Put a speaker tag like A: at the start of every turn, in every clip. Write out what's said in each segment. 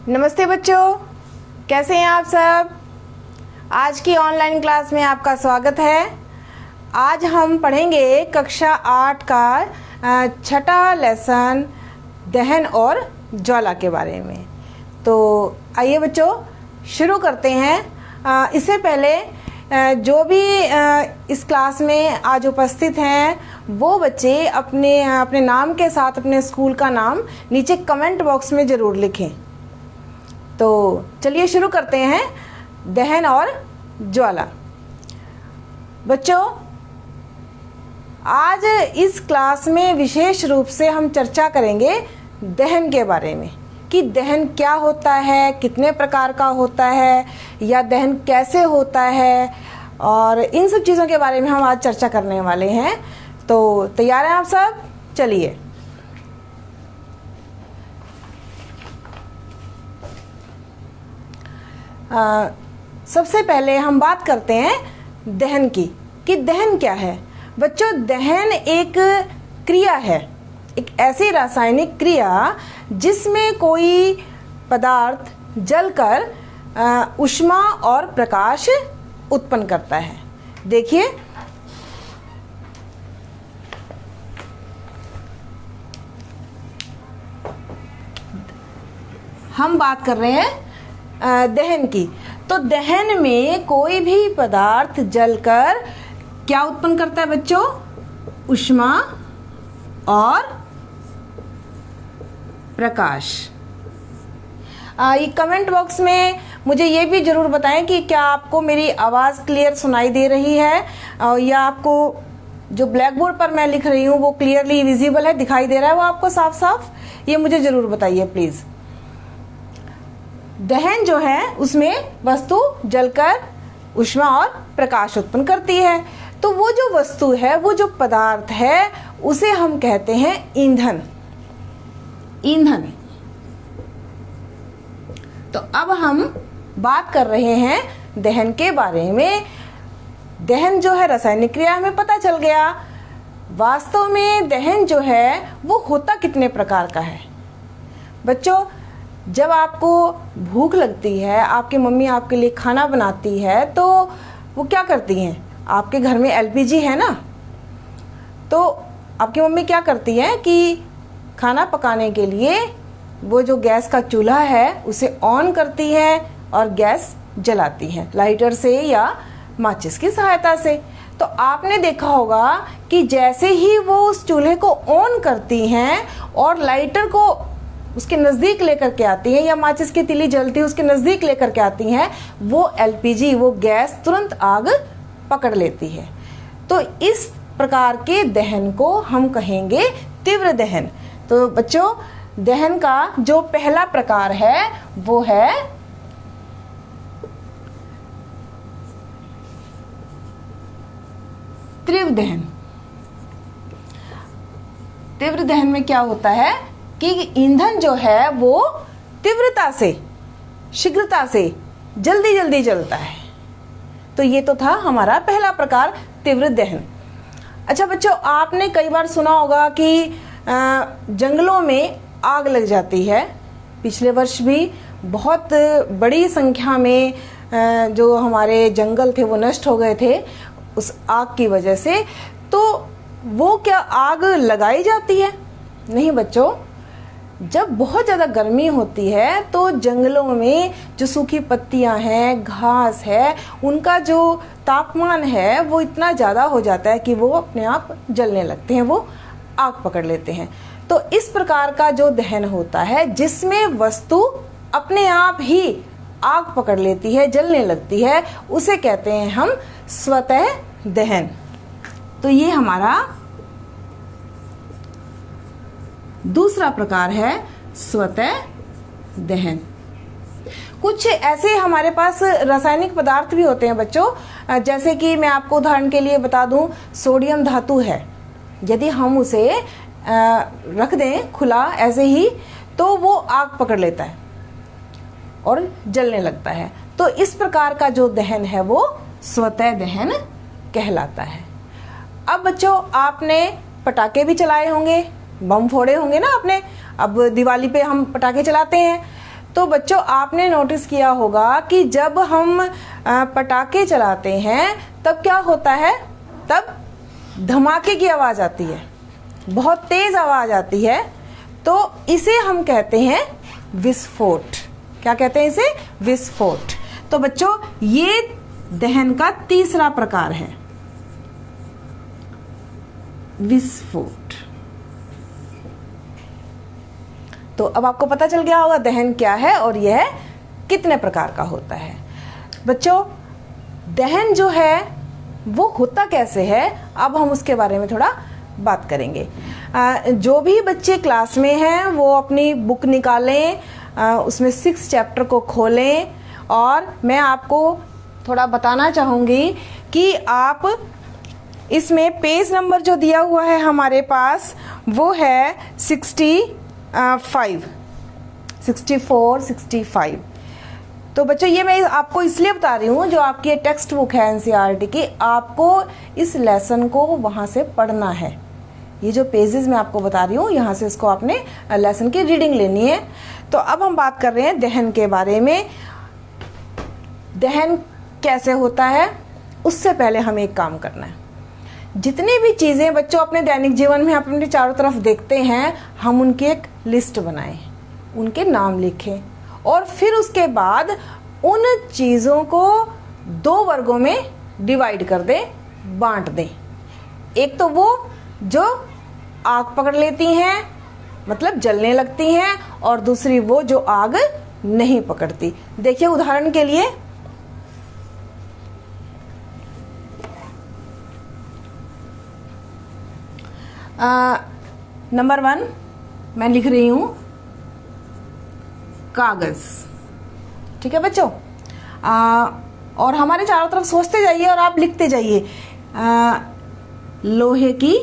A: नमस्ते बच्चों, कैसे हैं आप सब। आज की ऑनलाइन क्लास में आपका स्वागत है। आज हम पढ़ेंगे कक्षा 8 का छठा लेसन दहन और ज्वाला के बारे में। तो आइए बच्चों शुरू करते हैं। इससे पहले जो भी इस क्लास में आज उपस्थित हैं वो बच्चे अपने नाम के साथ अपने स्कूल का नाम नीचे कमेंट बॉक्स में ज़रूर लिखें। तो चलिए शुरू करते हैं दहन और ज्वाला। बच्चों, आज इस क्लास में विशेष रूप से हम चर्चा करेंगे दहन के बारे में कि दहन क्या होता है, कितने प्रकार का होता है या दहन कैसे होता है, और इन सब चीज़ों के बारे में हम आज चर्चा करने वाले हैं। तो तैयार हैं आप सब? चलिए। सबसे पहले हम बात करते हैं दहन की कि दहन क्या है। बच्चों, दहन एक क्रिया है, एक ऐसी रासायनिक क्रिया जिसमें कोई पदार्थ जलकर ऊष्मा और प्रकाश उत्पन्न करता है। देखिए, हम बात कर रहे हैं दहन की। तो दहन में कोई भी पदार्थ जलकर क्या उत्पन्न करता है बच्चों? ऊष्मा और प्रकाश। ये कमेंट बॉक्स में मुझे ये भी ज़रूर बताएं कि क्या आपको मेरी आवाज़ क्लियर सुनाई दे रही है, या आपको जो ब्लैक बोर्ड पर मैं लिख रही हूँ वो क्लियरली विजिबल है, दिखाई दे रहा है वो आपको साफ साफ। ये मुझे ज़रूर बताइए प्लीज़। दहन जो है उसमें वस्तु जलकर ऊष्मा और प्रकाश उत्पन्न करती है। तो वो जो वस्तु है, वो जो पदार्थ है, उसे हम कहते हैं ईंधन। ईंधन। तो अब हम बात कर रहे हैं दहन के बारे में। दहन जो है रासायनिक क्रिया, हमें पता चल गया। वास्तव में दहन जो है वो होता कितने प्रकार का है। बच्चों, जब आपको भूख लगती है, आपकी मम्मी आपके लिए खाना बनाती है, तो वो क्या करती हैं? आपके घर में एलपीजी है ना, तो आपकी मम्मी क्या करती है कि खाना पकाने के लिए वो जो गैस का चूल्हा है उसे ऑन करती है और गैस जलाती है लाइटर से या माचिस की सहायता से। तो आपने देखा होगा कि जैसे ही वो उस चूल्हे को ऑन करती हैं और लाइटर को उसके नज़दीक लेकर के आती हैं, या माचिस की तीली जलती है उसके नज़दीक लेकर के आती हैं, वो एलपीजी, वो गैस तुरंत आग पकड़ लेती है। तो इस प्रकार के दहन को हम कहेंगे तीव्र दहन। तो बच्चों, दहन का जो पहला प्रकार है वो है तीव्र दहन। तीव्र दहन में क्या होता है कि ईंधन जो है वो तीव्रता से, शीघ्रता से जल्दी जल्दी जलता है। तो ये तो था हमारा पहला प्रकार, तीव्र दहन। अच्छा बच्चों, आपने कई बार सुना होगा कि जंगलों में आग लग जाती है। पिछले वर्ष भी बहुत बड़ी संख्या में जो हमारे जंगल थे वो नष्ट हो गए थे उस आग की वजह से। तो वो क्या आग लगाई जाती है? नहीं बच्चों, जब बहुत ज़्यादा गर्मी होती है तो जंगलों में जो सूखी पत्तियां हैं, घास है, उनका जो तापमान है वो इतना ज़्यादा हो जाता है कि वो अपने आप जलने लगते हैं, वो आग पकड़ लेते हैं। तो इस प्रकार का जो दहन होता है जिसमें वस्तु अपने आप ही आग पकड़ लेती है, जलने लगती है, उसे कहते हैं हम स्वतः दहन। तो ये हमारा दूसरा प्रकार है स्वतः दहन। कुछ ऐसे हमारे पास रासायनिक पदार्थ भी होते हैं बच्चों, जैसे कि मैं आपको उदाहरण के लिए बता दूं, सोडियम धातु है। यदि हम उसे रख दें खुला ऐसे ही, तो वो आग पकड़ लेता है और जलने लगता है। तो इस प्रकार का जो दहन है वो स्वतः दहन कहलाता है। अब बच्चों, आपने पटाखे भी चलाए होंगे, बम फोड़े होंगे ना आपने। अब दिवाली पे हम पटाखे चलाते हैं, तो बच्चों आपने नोटिस किया होगा कि जब हम पटाखे चलाते हैं तब क्या होता है, तब धमाके की आवाज आती है, बहुत तेज आवाज आती है, तो इसे हम कहते हैं विस्फोट। क्या कहते हैं इसे? विस्फोट। तो बच्चों ये दहन का तीसरा प्रकार है, विस्फोट। तो अब आपको पता चल गया होगा दहन क्या है और यह कितने प्रकार का होता है। बच्चों दहन जो है वो होता कैसे है, अब हम उसके बारे में थोड़ा बात करेंगे। जो भी बच्चे क्लास में हैं वो अपनी बुक निकालें, उसमें 6 चैप्टर को खोलें और मैं आपको थोड़ा बताना चाहूँगी कि आप इसमें पेज नंबर जो दिया हुआ है हमारे पास वो है 64, 65। तो बच्चों ये मैं आपको इसलिए बता रही हूँ, जो आपकी टेक्स्ट बुक है एनसीईआरटी की, आपको इस लेसन को वहाँ से पढ़ना है। ये जो पेजेस मैं आपको बता रही हूँ यहाँ से इसको आपने लेसन की रीडिंग लेनी है। तो अब हम बात कर रहे हैं दहन के बारे में। दहन कैसे होता है उससे पहले हमें एक काम करना है। जितनी भी चीज़ें बच्चों अपने दैनिक जीवन में अपने चारों तरफ देखते हैं, हम उनकी एक लिस्ट बनाएं, उनके नाम लिखें और फिर उसके बाद उन चीज़ों को 2 वर्गों में डिवाइड कर दें, बांट दें। एक तो वो जो आग पकड़ लेती हैं, मतलब जलने लगती हैं, और दूसरी वो जो आग नहीं पकड़ती। देखिए उदाहरण के लिए नंबर 1 मैं लिख रही हूं कागज। ठीक है बच्चों, और हमारे चारों तरफ सोचते जाइए और आप लिखते जाइए। लोहे की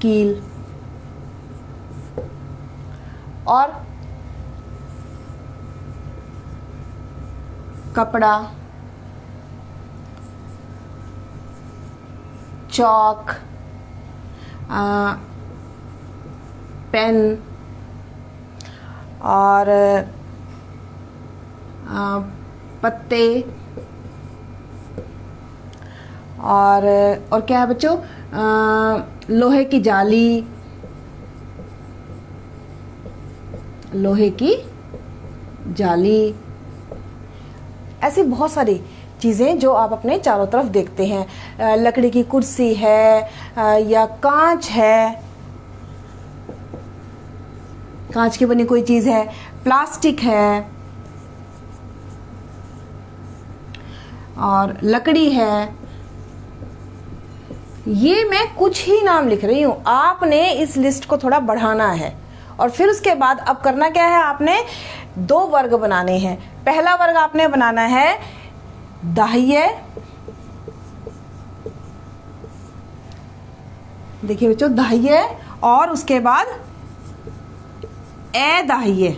A: कील और कपड़ा, चौक, पेन और पत्ते और क्या है बच्चों, लोहे की जाली, लोहे की जाली, ऐसी बहुत सारी चीज़ें जो आप अपने चारों तरफ देखते हैं। लकड़ी की कुर्सी है या कांच है, कांच की बनी कोई चीज़ है, प्लास्टिक है और लकड़ी है। ये मैं कुछ ही नाम लिख रही हूँ, आपने इस लिस्ट को थोड़ा बढ़ाना है। और फिर उसके बाद अब करना क्या है, आपने 2 वर्ग बनाने हैं। पहला वर्ग आपने बनाना है दाह्य, देखिए बच्चों दाह्य, और उसके बाद अदाह्य,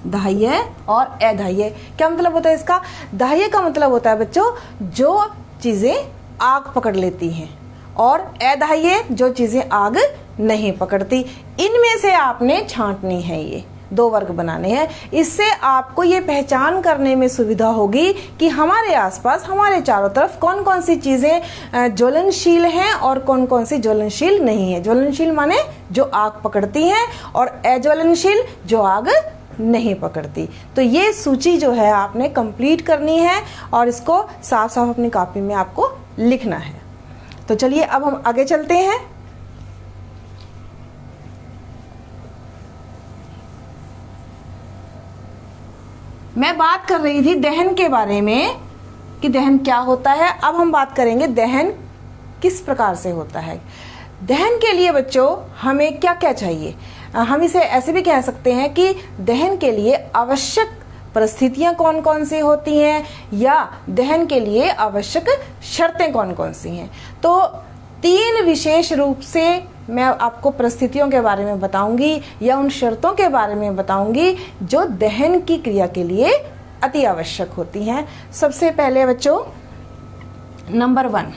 A: दाह्य और अदाह्य। क्या मतलब होता है इसका? दाह्य का मतलब होता है बच्चों जो चीजें आग पकड़ लेती हैं, और अदाह्य जो चीजें आग नहीं पकड़ती। इनमें से आपने छांटनी है, ये 2 वर्ग बनाने हैं। इससे आपको ये पहचान करने में सुविधा होगी कि हमारे आसपास, हमारे चारों तरफ कौन कौन सी चीजें ज्वलनशील हैं और कौन कौन सी ज्वलनशील नहीं है। ज्वलनशील माने जो आग पकड़ती हैं, और अज्वलनशील जो आग नहीं पकड़ती। तो ये सूची जो है आपने कंप्लीट करनी है और इसको साफ साफ अपनी कॉपी में आपको लिखना है। तो चलिए अब हम आगे चलते हैं। मैं बात कर रही थी दहन के बारे में कि दहन क्या होता है। अब हम बात करेंगे दहन किस प्रकार से होता है। दहन के लिए बच्चों हमें क्या क्या चाहिए, हम इसे ऐसे भी कह सकते हैं कि दहन के लिए आवश्यक परिस्थितियां कौन कौन सी होती हैं, या दहन के लिए आवश्यक शर्तें कौन कौन सी हैं। तो 3 विशेष रूप से मैं आपको परिस्थितियों के बारे में बताऊंगी, या उन शर्तों के बारे में बताऊंगी जो दहन की क्रिया के लिए अति आवश्यक होती हैं। सबसे पहले बच्चों नंबर 1,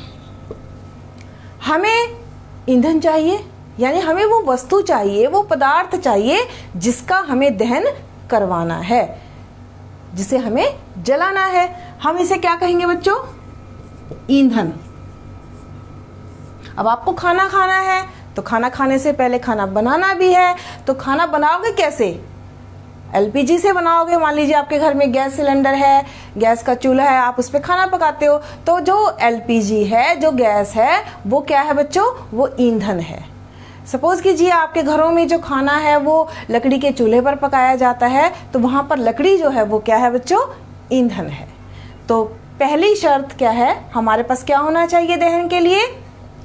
A: हमें ईंधन चाहिए, यानी हमें वो वस्तु चाहिए, वो पदार्थ चाहिए जिसका हमें दहन करवाना है, जिसे हमें जलाना है। हम इसे क्या कहेंगे बच्चों? ईंधन। अब आपको खाना खाना है तो खाना खाने से पहले खाना बनाना भी है, तो खाना बनाओगे कैसे? एलपीजी से बनाओगे। मान लीजिए आपके घर में गैस सिलेंडर है, गैस का चूल्हा है, आप उस पर खाना पकाते हो, तो जो एलपीजी है, जो गैस है, वो क्या है बच्चों? वो ईंधन है। सपोज कीजिए आपके घरों में जो खाना है वो लकड़ी के चूल्हे पर पकाया जाता है, तो वहां पर लकड़ी जो है वो क्या है बच्चों? ईंधन है। तो पहली शर्त क्या है? हमारे पास क्या होना चाहिए दहन के लिए?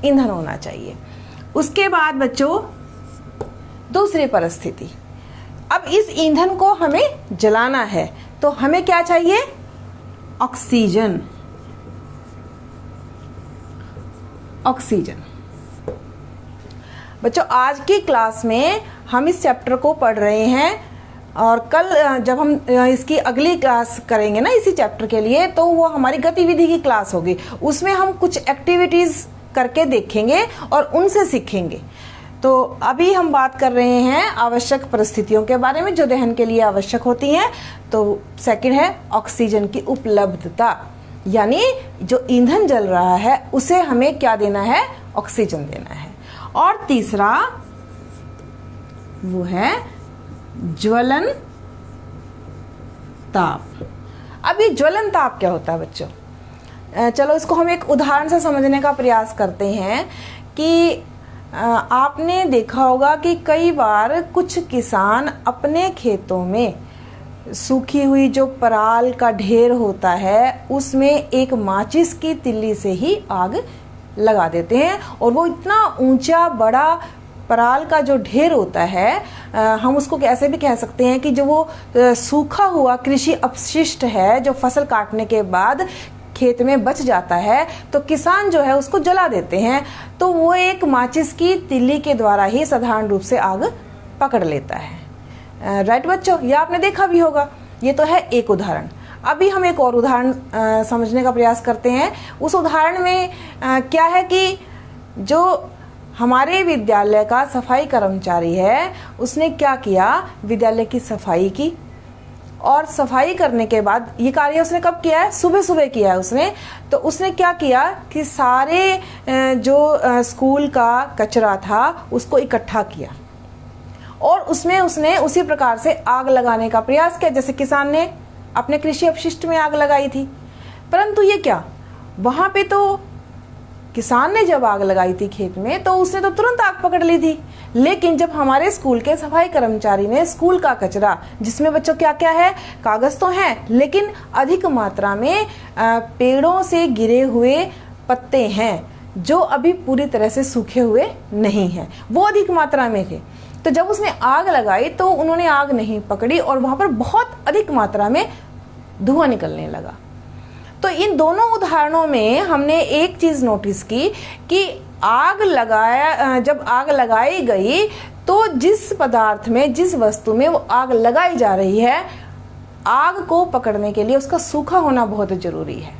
A: ईंधन होना चाहिए। उसके बाद बच्चों दूसरी परिस्थिति, अब इस ईंधन को हमें जलाना है, तो हमें क्या चाहिए? ऑक्सीजन। ऑक्सीजन। बच्चों आज की क्लास में हम इस चैप्टर को पढ़ रहे हैं, और कल जब हम इसकी अगली क्लास करेंगे ना इसी चैप्टर के लिए, तो वो हमारी गतिविधि की क्लास होगी। उसमें हम कुछ एक्टिविटीज करके देखेंगे और उनसे सीखेंगे। तो अभी हम बात कर रहे हैं आवश्यक परिस्थितियों के बारे में जो दहन के लिए आवश्यक होती हैं। तो सेकंड है ऑक्सीजन की उपलब्धता, यानी जो ईंधन जल रहा है उसे हमें क्या देना है? ऑक्सीजन देना है। और तीसरा वो है ज्वलन ताप। अब ये ज्वलन ताप क्या होता है बच्चों? चलो इसको हम एक उदाहरण से समझने का प्रयास करते हैं कि आपने देखा होगा कि कई बार कुछ किसान अपने खेतों में सूखी हुई जो पराल का ढेर होता है उसमें एक माचिस की तिल्ली से ही आग लगा देते हैं, और वो इतना ऊंचा बड़ा पराल का जो ढेर होता है, हम उसको ऐसे भी कह सकते हैं कि जो वो सूखा हुआ कृषि अपशिष्ट है जो फसल काटने के बाद खेत में बच जाता है, तो किसान जो है उसको जला देते हैं। तो वो एक माचिस की तिल्ली के द्वारा ही साधारण रूप से आग पकड़ लेता है। राइट बच्चों, ये आपने देखा भी होगा। ये तो है एक उदाहरण। अभी हम एक और उदाहरण समझने का प्रयास करते हैं। उस उदाहरण में क्या है कि जो हमारे विद्यालय का सफाई कर्मचारी है उसने क्या किया? विद्यालय की सफाई की, और सफाई करने के बाद ये कार्य उसने कब किया है? सुबह सुबह किया है उसने। तो उसने क्या किया कि सारे जो स्कूल का कचरा था उसको इकट्ठा किया, और उसमें उसने उसी प्रकार से आग लगाने का प्रयास किया जैसे किसान ने अपने कृषि अपशिष्ट में आग लगाई थी। परंतु ये क्या, वहां पे तो किसान ने जब आग लगाई थी खेत में तो उसने तो तुरंत आग पकड़ ली थी, लेकिन जब हमारे स्कूल के सफाई कर्मचारी ने स्कूल का कचरा, जिसमें बच्चों क्या क्या है? कागज तो है, लेकिन अधिक मात्रा में पेड़ों से गिरे हुए पत्ते हैं जो अभी पूरी तरह से सूखे हुए नहीं हैं, वो अधिक मात्रा में थे। तो जब उसने आग लगाई तो उन्होंने आग नहीं पकड़ी और वहां पर बहुत अधिक मात्रा में धुआं निकलने लगा। तो इन दोनों उदाहरणों में हमने एक चीज नोटिस की कि जब आग लगाई गई तो जिस पदार्थ में, जिस वस्तु में वो आग लगाई जा रही है, आग को पकड़ने के लिए उसका सूखा होना बहुत जरूरी है।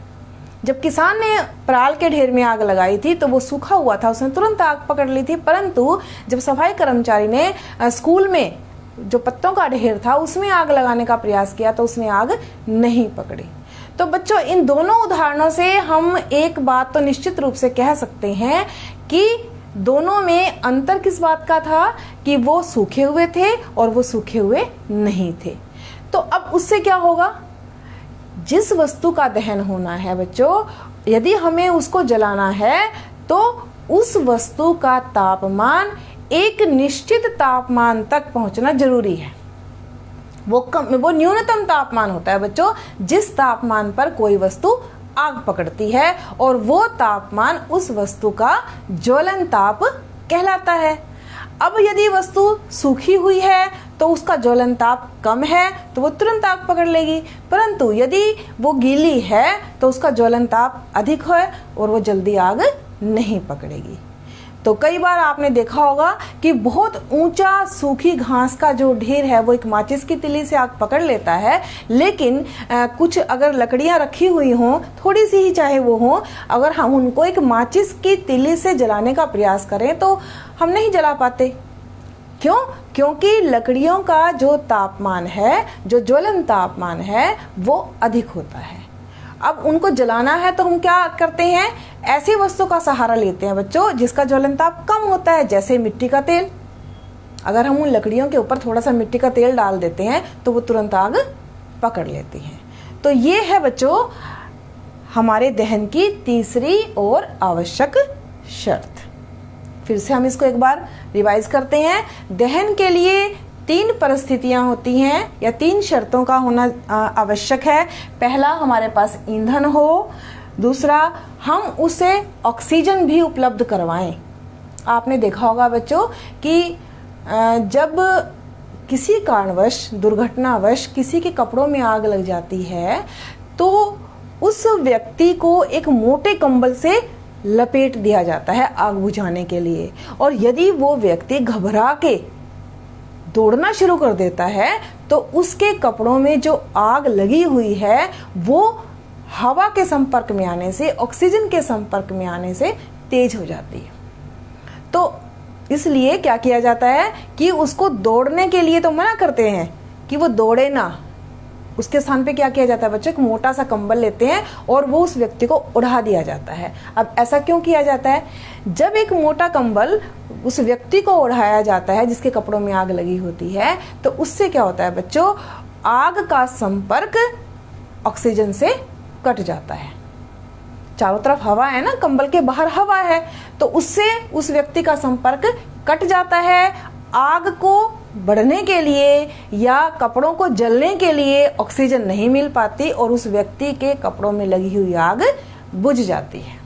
A: जब किसान ने पराल के ढेर में आग लगाई थी तो वो सूखा हुआ था, उसने तुरंत आग पकड़ ली थी। परंतु जब सफाई कर्मचारी ने स्कूल में जो पत्तों का ढेर था उसमें आग लगाने का प्रयास किया तो उसने आग नहीं पकड़ी। तो बच्चों इन दोनों उदाहरणों से हम एक बात तो निश्चित रूप से कह सकते हैं कि दोनों में अंतर किस बात का था कि वो सूखे हुए थे और वो सूखे हुए नहीं थे। तो अब उससे क्या होगा? जिस वस्तु का दहन होना है बच्चों, यदि हमें उसको जलाना है तो उस वस्तु का तापमान एक निश्चित तापमान तक पहुंचना जरूरी है। वो न्यूनतम तापमान होता है बच्चों जिस तापमान पर कोई वस्तु आग पकड़ती है, और वो तापमान उस वस्तु का ज्वलन ताप कहलाता है। अब यदि वस्तु सूखी हुई है तो उसका ज्वलन ताप कम है तो वो तुरंत आग पकड़ लेगी, परंतु यदि वो गीली है तो उसका ज्वलन ताप अधिक है और वो जल्दी आग नहीं पकड़ेगी। तो कई बार आपने देखा होगा कि बहुत ऊंचा सूखी घास का जो ढेर है वो एक माचिस की तिली से आग पकड़ लेता है, लेकिन कुछ अगर लकड़ियां रखी हुई हों, थोड़ी सी ही चाहे वो हों, अगर हम उनको एक माचिस की तिली से जलाने का प्रयास करें तो हम नहीं जला पाते। क्यों? क्योंकि लकड़ियों का जो तापमान है, जो ज्वलन तापमान है, वो अधिक होता है। अब उनको जलाना है तो हम क्या करते हैं, ऐसी वस्तु का सहारा लेते हैं बच्चों जिसका ज्वलन ताप कम होता है, जैसे मिट्टी का तेल। अगर हम उन लकड़ियों के ऊपर थोड़ा सा मिट्टी का तेल डाल देते हैं तो वो तुरंत आग पकड़ लेती हैं। तो ये है बच्चों हमारे दहन की तीसरी और आवश्यक शर्त। फिर से हम इसको एक बार रिवाइज करते हैं। दहन के लिए 3 परिस्थितियां होती हैं या 3 शर्तों का होना आवश्यक है। पहला, हमारे पास ईंधन हो। दूसरा, हम उसे ऑक्सीजन भी उपलब्ध करवाएं। आपने देखा होगा बच्चों कि जब किसी कारणवश, दुर्घटनावश किसी के कपड़ों में आग लग जाती है तो उस व्यक्ति को एक मोटे कंबल से लपेट दिया जाता है आग बुझाने के लिए। और यदि वो व्यक्ति घबरा के दौड़ना शुरू कर देता है तो उसके कपड़ों में जो आग लगी हुई है वो हवा के संपर्क में आने से, ऑक्सीजन के संपर्क में आने से तेज हो जाती है। तो इसलिए क्या किया जाता है कि उसको दौड़ने के लिए तो मना करते हैं कि वो दौड़े ना, उसके स्थान पे क्या किया जाता है बच्चों, एक मोटा सा कंबल लेते हैं और वो उस व्यक्ति को उड़ा दिया जाता है। अब ऐसा क्यों किया जाता है? जब एक मोटा कंबल उस व्यक्ति को उड़ाया जाता है जिसके कपड़ों में आग लगी होती है तो उससे क्या होता है बच्चों, आग का संपर्क ऑक्सीजन से कट जाता है। चारों तरफ हवा है ना, कंबल के बाहर हवा है, तो उससे उस व्यक्ति का संपर्क कट जाता है। आग को बढ़ने के लिए या कपड़ों को जलने के लिए ऑक्सीजन नहीं मिल पाती और उस व्यक्ति के कपड़ों में लगी हुई आग बुझ जाती है।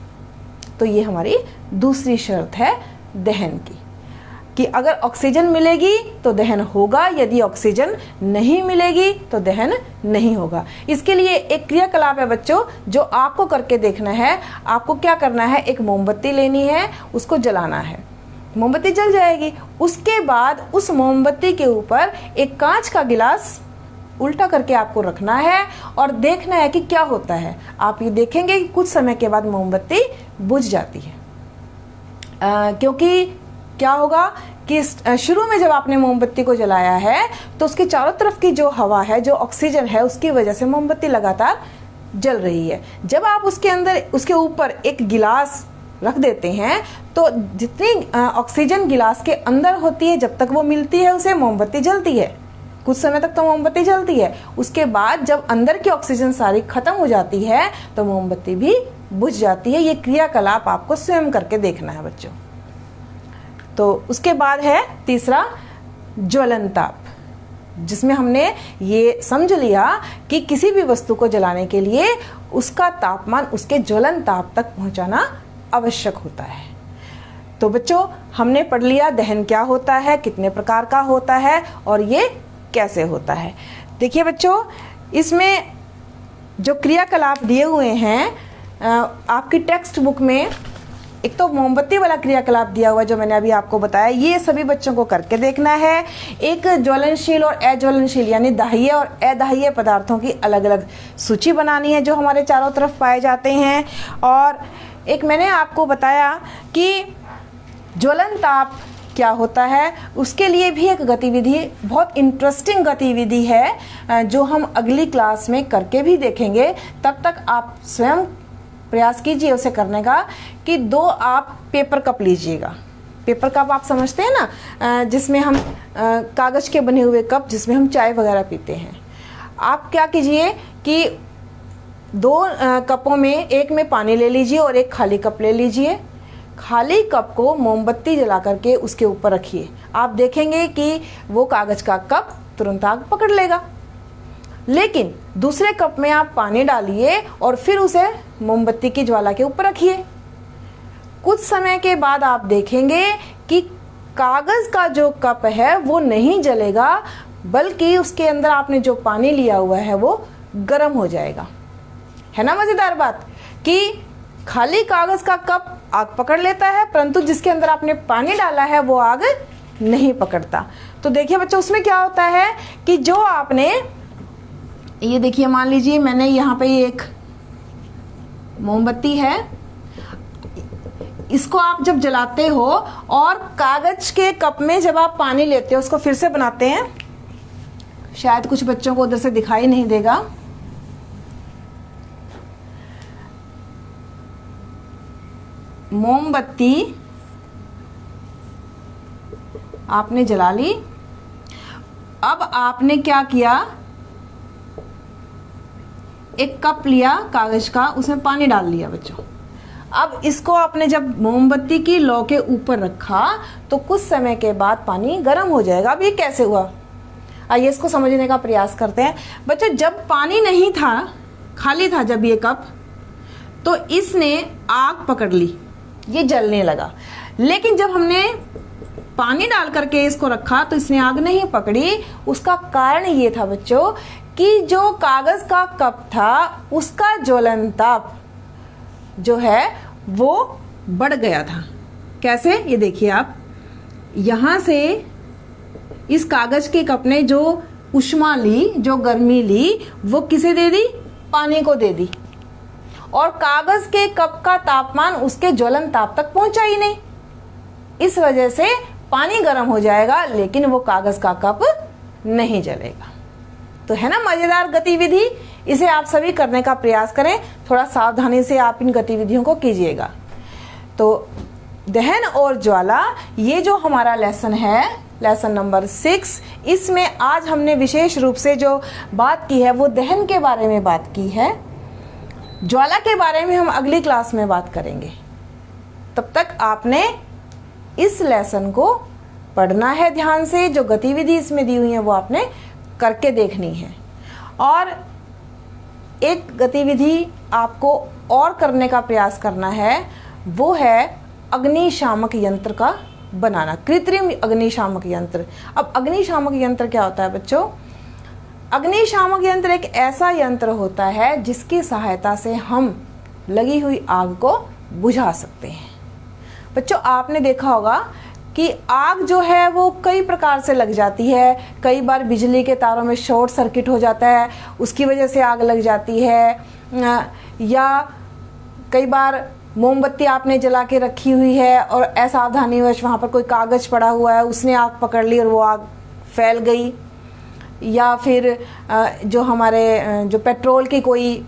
A: तो ये हमारी दूसरी शर्त है दहन की, कि अगर ऑक्सीजन मिलेगी तो दहन होगा, यदि ऑक्सीजन नहीं मिलेगी तो दहन नहीं होगा। इसके लिए एक क्रियाकलाप है बच्चों जो आपको करके देखना है। आपको क्या करना है, एक मोमबत्ती लेनी है, उसको जलाना है, मोमबत्ती जल जाएगी। उसके बाद उस मोमबत्ती के ऊपर एक कांच का गिलास उल्टा करके आपको रखना है और देखना है कि क्या होता है। आप ये देखेंगे कि कुछ समय के बाद मोमबत्ती बुझ जाती है। क्योंकि क्या होगा कि शुरू में जब आपने मोमबत्ती को जलाया है तो उसके चारों तरफ की जो हवा है, जो ऑक्सीजन है, उसकी वजह से मोमबत्ती लगातार जल रही है। जब आप उसके अंदर, उसके ऊपर एक गिलास रख देते हैं तो जितनी ऑक्सीजन गिलास के अंदर होती है, जब तक वो मिलती है उसे, मोमबत्ती जलती है। कुछ समय तक तो मोमबत्ती जलती है। उसके बाद जब अंदर की ऑक्सीजन सारी खत्म हो जाती है तो मोमबत्ती भी बुझ जाती है। ये क्रियाकलाप आपको स्वयं करके देखना है बच्चों। तो उसके बाद है तीसरा, ज्वलन ताप, जिसमें हमने ये समझ लिया कि किसी भी वस्तु को जलाने के लिए उसका तापमान उसके ज्वलन ताप तक पहुंचाना आवश्यक होता है। तो बच्चों हमने पढ़ लिया दहन क्या होता है, कितने प्रकार का होता है और ये कैसे होता है। देखिए बच्चों, इसमें जो क्रियाकलाप दिए हुए हैं आपकी टेक्स्ट बुक में, एक तो मोमबत्ती वाला क्रियाकलाप दिया हुआ है जो मैंने अभी आपको बताया, ये सभी बच्चों को करके देखना है। एक ज्वलनशील और अज्वलनशील यानी दाह्य और अदाह्य पदार्थों की अलग अलग सूची बनानी है जो हमारे चारों तरफ पाए जाते हैं। और एक मैंने आपको बताया कि ज्वलन ताप क्या होता है, उसके लिए भी एक गतिविधि, बहुत इंटरेस्टिंग गतिविधि है जो हम अगली क्लास में करके भी देखेंगे। तब तक आप स्वयं प्रयास कीजिए उसे करने का कि 2 आप पेपर कप लीजिएगा। पेपर कप आप समझते हैं ना, जिसमें हम कागज़ के बने हुए कप जिसमें हम चाय वगैरह पीते हैं। आप क्या कीजिए कि 2 कपों में, एक में पानी ले लीजिए और एक खाली कप ले लीजिए। खाली कप को मोमबत्ती जला करके उसके ऊपर रखिए। आप देखेंगे कि वो कागज़ का कप तुरंत आग पकड़ लेगा। लेकिन दूसरे कप में आप पानी डालिए और फिर उसे मोमबत्ती की ज्वाला के ऊपर रखिए। कुछ समय के बाद आप देखेंगे कि कागज़ का जो कप है वो नहीं जलेगा, बल्कि उसके अंदर आपने जो पानी लिया हुआ है वो गर्म हो जाएगा। है ना मज़ेदार बात कि खाली कागज का कप आग पकड़ लेता है, परंतु जिसके अंदर आपने पानी डाला है वो आग नहीं पकड़ता। तो देखिए बच्चों, उसमें क्या होता है कि जो आपने, ये देखिए मान लीजिए मैंने यहाँ पे एक मोमबत्ती है, इसको आप जब जलाते हो और कागज के कप में जब आप पानी लेते हो, उसको फिर से बनाते हैं, शायद कुछ बच्चों को उधर से दिखाई नहीं देगा। मोमबत्ती आपने जला ली। अब आपने क्या किया, एक कप लिया कागज का, उसमें पानी डाल लिया बच्चों। अब इसको आपने जब मोमबत्ती की लौ के ऊपर रखा तो कुछ समय के बाद पानी गर्म हो जाएगा। अब ये कैसे हुआ, आइए इसको समझने का प्रयास करते हैं। बच्चों, जब पानी नहीं था, खाली था जब ये कप, तो इसने आग पकड़ ली, ये जलने लगा। लेकिन जब हमने पानी डाल करके इसको रखा तो इसने आग नहीं पकड़ी। उसका कारण ये था बच्चों कि जो कागज का कप था उसका ज्वलन ताप जो है वो बढ़ गया था। कैसे, ये देखिए आप, यहां से इस कागज के कप ने जो उष्मा ली, जो गर्मी ली, वो किसे दे दी, पानी को दे दी, और कागज के कप का तापमान उसके ज्वलन ताप तक पहुंचा ही नहीं। इस वजह से पानी गर्म हो जाएगा लेकिन वो कागज का कप नहीं जलेगा। तो है ना मजेदार गतिविधि, इसे आप सभी करने का प्रयास करें। थोड़ा सावधानी से आप इन गतिविधियों को कीजिएगा। तो दहन और ज्वाला, ये जो हमारा लेसन है, लेसन नंबर 6, इसमें आज हमने विशेष रूप से जो बात की है वो दहन के बारे में बात की है। ज्वाला के बारे में हम अगली क्लास में बात करेंगे। तब तक आपने इस लेसन को पढ़ना है ध्यान से, जो गतिविधि इसमें दी हुई है वो आपने करके देखनी है। और एक गतिविधि आपको और करने का प्रयास करना है, वो है अग्निशामक यंत्र का बनाना, कृत्रिम अग्निशामक यंत्र। अब अग्निशामक यंत्र क्या होता है बच्चों? अग्निशामक यंत्र एक ऐसा यंत्र होता है जिसकी सहायता से हम लगी हुई आग को बुझा सकते हैं। बच्चों, आपने देखा होगा कि आग जो है वो कई प्रकार से लग जाती है। कई बार बिजली के तारों में शॉर्ट सर्किट हो जाता है, उसकी वजह से आग लग जाती है, या कई बार मोमबत्ती आपने जला के रखी हुई है और असावधानीवश वहाँ पर कोई कागज पड़ा हुआ है, उसने आग पकड़ ली और वो आग फैल गई, या फिर जो हमारे जो पेट्रोल की कोई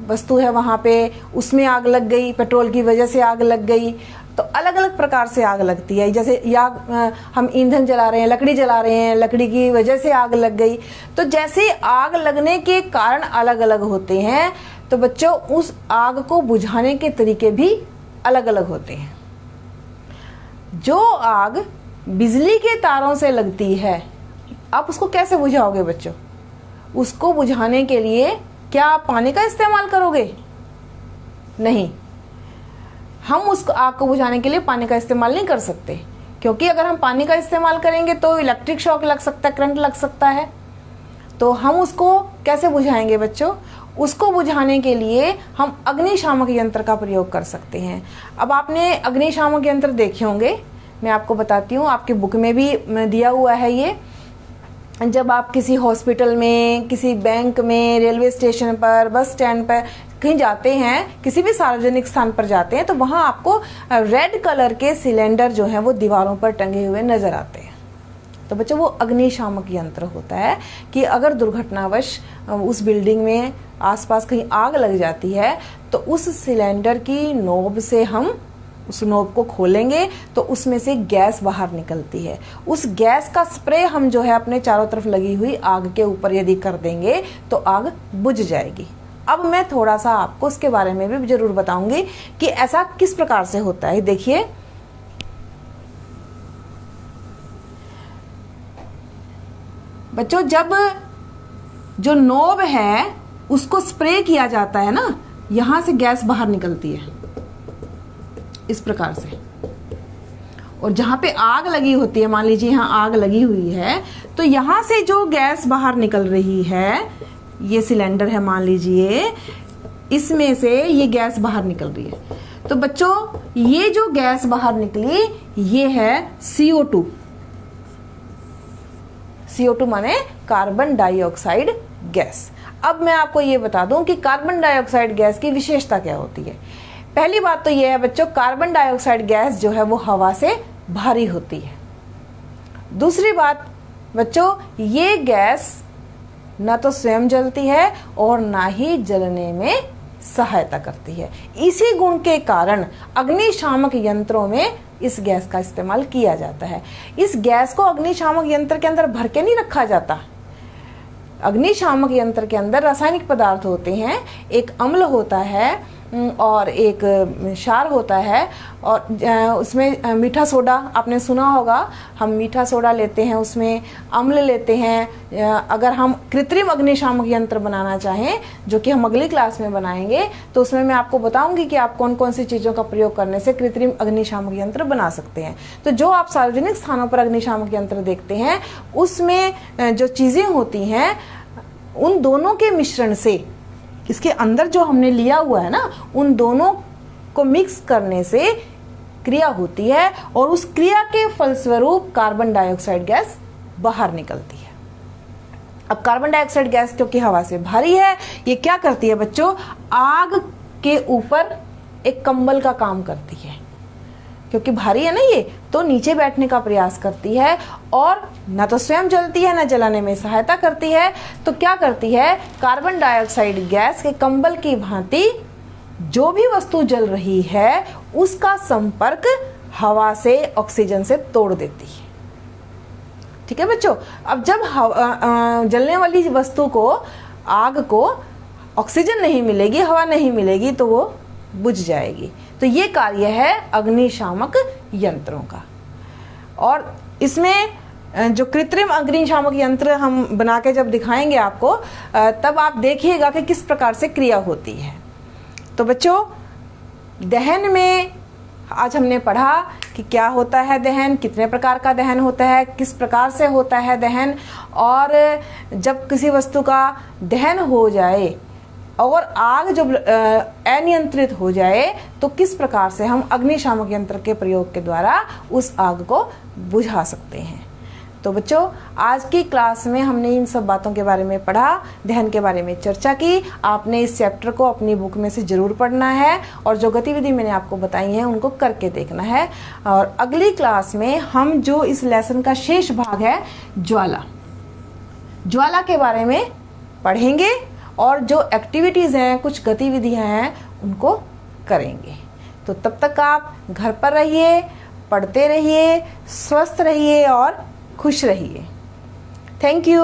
A: वस्तु है वहाँ पे उसमें आग लग गई, पेट्रोल की वजह से आग लग गई। तो अलग अलग प्रकार से आग लगती है। जैसे या हम ईंधन जला रहे हैं, लकड़ी जला रहे हैं, लकड़ी की वजह से आग लग गई। तो जैसे आग लगने के कारण अलग अलग होते हैं, तो बच्चों उस आग को बुझाने के तरीके भी अलग अलग होते हैं। जो आग बिजली के तारों से लगती है, आप उसको कैसे बुझाओगे बच्चों? उसको बुझाने के लिए क्या आप पानी का इस्तेमाल करोगे? नहीं, हम उस आग को बुझाने के लिए पानी का इस्तेमाल नहीं कर सकते, क्योंकि अगर हम पानी का इस्तेमाल करेंगे तो इलेक्ट्रिक शॉक लग सकता है, करंट लग सकता है। तो हम उसको कैसे बुझाएंगे बच्चों? उसको बुझाने के लिए हम अग्निशामक यंत्र का प्रयोग कर सकते हैं। अब आपने अग्निशामक यंत्र देखे होंगे, मैं आपको बताती हूँ, आपके बुक में भी दिया हुआ है ये। जब आप किसी हॉस्पिटल में, किसी बैंक में, रेलवे स्टेशन पर, बस स्टैंड पर कहीं जाते हैं, किसी भी सार्वजनिक स्थान पर जाते हैं, तो वहाँ आपको रेड कलर के सिलेंडर जो हैं वो दीवारों पर टंगे हुए नजर आते हैं। तो बच्चों वो अग्निशामक यंत्र होता है कि अगर दुर्घटनावश उस बिल्डिंग में आसपास कहीं आग लग जाती है तो उस सिलेंडर की नोब से हम उस नोब को खोलेंगे तो उसमें से गैस बाहर निकलती है। उस गैस का स्प्रे हम जो है अपने चारों तरफ लगी हुई आग के ऊपर यदि कर देंगे तो आग बुझ जाएगी। अब मैं थोड़ा सा आपको उसके बारे में भी जरूर बताऊंगी कि ऐसा किस प्रकार से होता है। देखिए, बच्चों जब जो नोब है उसको स्प्रे किया जाता है ना, यहां से गैस बाहर निकलती है इस प्रकार से, और जहां पे आग लगी होती है, मान लीजिए यहां आग लगी हुई है, तो यहां से जो गैस बाहर निकल रही है, ये सिलेंडर है मान लीजिए, इसमें से ये गैस बाहर निकल रही है। तो बच्चों ये जो गैस बाहर निकली ये है CO2। CO2 माने कार्बन डाइऑक्साइड गैस। अब मैं आपको ये बता दूं कि कार्बन डाइऑक्साइड गैस की विशेषता क्या होती है। पहली बात तो ये है बच्चों, कार्बन डाइऑक्साइड गैस जो है वो हवा से भारी होती है। दूसरी बात बच्चों, ये गैस ना तो स्वयं जलती है और ना ही जलने में सहायता करती है। इसी गुण के कारण अग्निशामक यंत्रों में इस गैस का इस्तेमाल किया जाता है। इस गैस को अग्निशामक यंत्र के अंदर भर के नहीं रखा जाता। अग्निशामक यंत्र के अंदर रासायनिक पदार्थ होते हैं, एक अम्ल होता है और एक क्षार होता है, और उसमें मीठा सोडा आपने सुना होगा। हम मीठा सोडा लेते हैं, उसमें अम्ल लेते हैं। अगर हम कृत्रिम अग्निशामक यंत्र बनाना चाहें, जो कि हम अगली क्लास में बनाएंगे, तो उसमें मैं आपको बताऊंगी कि आप कौन कौन सी चीज़ों का प्रयोग करने से कृत्रिम अग्निशामक यंत्र बना सकते हैं। तो जो आप सार्वजनिक स्थानों पर अग्निशामक यंत्र देखते हैं, उसमें जो चीज़ें होती हैं उन दोनों के मिश्रण से, इसके अंदर जो हमने लिया हुआ है ना, उन दोनों को मिक्स करने से क्रिया होती है और उस क्रिया के फलस्वरूप कार्बन डाइऑक्साइड गैस बाहर निकलती है। अब कार्बन डाइऑक्साइड गैस क्योंकि हवा से भारी है, ये क्या करती है बच्चों, आग के ऊपर एक कंबल का काम करती है। क्योंकि भारी है ना ये, तो नीचे बैठने का प्रयास करती है और ना तो स्वयं जलती है ना जलाने में सहायता करती है। तो क्या करती है, कार्बन डाइऑक्साइड गैस के कंबल की भांति जो भी वस्तु जल रही है उसका संपर्क हवा से, ऑक्सीजन से तोड़ देती है। ठीक है बच्चों। अब जब जलने वाली वस्तु को, आग को ऑक्सीजन नहीं मिलेगी, हवा नहीं मिलेगी, तो वो बुझ जाएगी। तो ये कार्य है अग्निशामक यंत्रों का। और इसमें जो कृत्रिम अग्निशामक यंत्र हम बना के जब दिखाएंगे आपको, तब आप देखिएगा कि किस प्रकार से क्रिया होती है। तो बच्चों, दहन में आज हमने पढ़ा कि क्या होता है दहन, कितने प्रकार का दहन होता है, किस प्रकार से होता है दहन, और जब किसी वस्तु का दहन हो जाए और आग जब अनियंत्रित हो जाए तो किस प्रकार से हम अग्निशामक यंत्र के प्रयोग के द्वारा उस आग को बुझा सकते हैं। तो बच्चों, आज की क्लास में हमने इन सब बातों के बारे में पढ़ा, दहन के बारे में चर्चा की। आपने इस चैप्टर को अपनी बुक में से जरूर पढ़ना है और जो गतिविधि मैंने आपको बताई है उनको करके देखना है। और अगली क्लास में हम जो इस लेसन का शेष भाग है, ज्वाला के बारे में पढ़ेंगे और जो एक्टिविटीज़ हैं, कुछ गतिविधियां हैं, उनको करेंगे। तो तब तक आप घर पर रहिए, पढ़ते रहिए, स्वस्थ रहिए और खुश रहिए। Thank you.